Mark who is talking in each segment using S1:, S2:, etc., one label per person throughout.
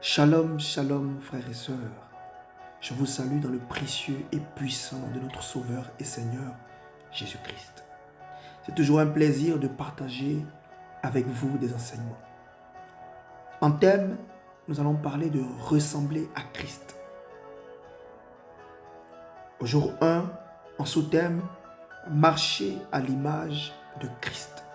S1: Shalom, shalom, frères et sœurs. Je vous salue dans le précieux et puissant nom de notre Sauveur et Seigneur, Jésus-Christ. C'est toujours un plaisir de partager avec vous des enseignements. En thème, nous allons parler de ressembler à Christ. Au jour 1, en sous-thème, marcher à l'image de Christ.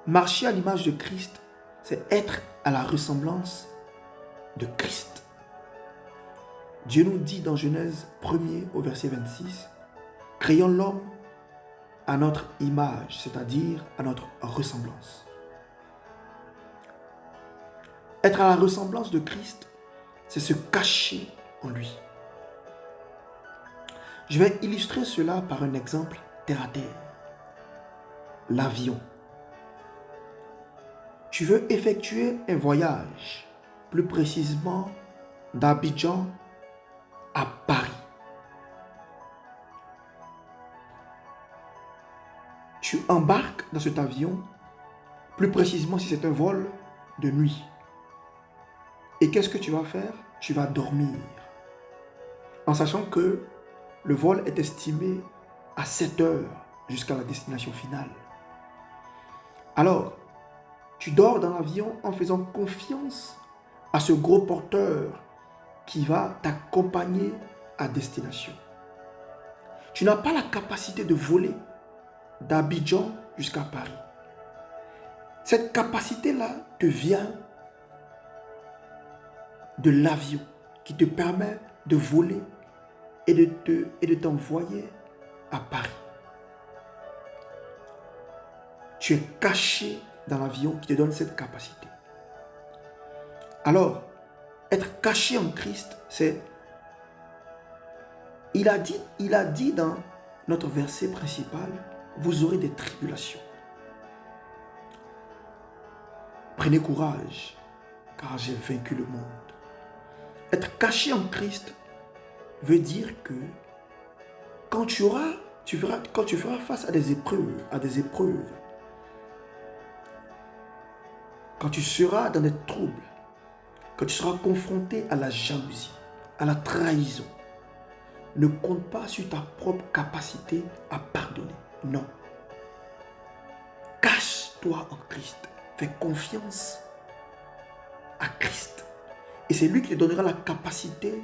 S1: Marcher à l'image de Christ, c'est être à la ressemblance de Christ. Dieu nous dit dans Genèse 1er au verset 26, « Créons l'homme à notre image, c'est-à-dire à notre ressemblance. » Être à la ressemblance de Christ, c'est se cacher en lui. Je vais illustrer cela par un exemple terre à terre. L'avion. Tu veux effectuer un voyage, plus précisément d'Abidjan à Paris. Tu embarques dans cet avion, plus précisément si c'est un vol de nuit. Et qu'est-ce que tu vas faire? Tu vas dormir, en sachant que le vol est estimé à 7 heures jusqu'à la destination finale. Alors, tu dors dans l'avion en faisant confiance à ce gros porteur qui va t'accompagner à destination. Tu n'as pas la capacité de voler d'Abidjan jusqu'à Paris. Cette capacité-là te vient de l'avion qui te permet de voler et de t'envoyer à Paris. Tu es caché dans l'avion qui te donne cette capacité. Alors, être caché en Christ, c'est... Il a dit dans notre verset principal, vous aurez des tribulations. Prenez courage, car j'ai vaincu le monde. Être caché en Christ veut dire que quand tu feras face à des épreuves, quand tu seras dans des troubles, quand tu seras confronté à la jalousie, à la trahison, ne compte pas sur ta propre capacité à pardonner. Non. Cache-toi en Christ. Fais confiance à Christ. Et c'est lui qui te donnera la capacité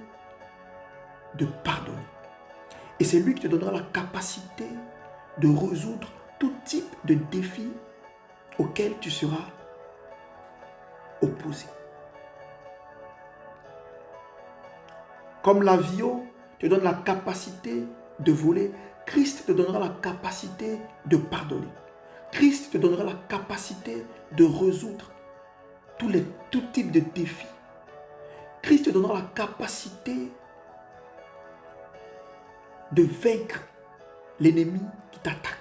S1: de pardonner. Et c'est lui qui te donnera la capacité de résoudre tout type de défi auquel tu seras opposé. Comme l'avion te donne la capacité de voler, Christ te donnera la capacité de pardonner. Christ te donnera la capacité de résoudre tout type de défis. Christ te donnera la capacité de vaincre l'ennemi qui t'attaque.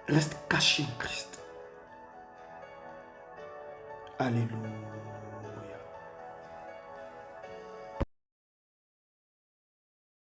S1: Reste caché en Christ. Alléluia.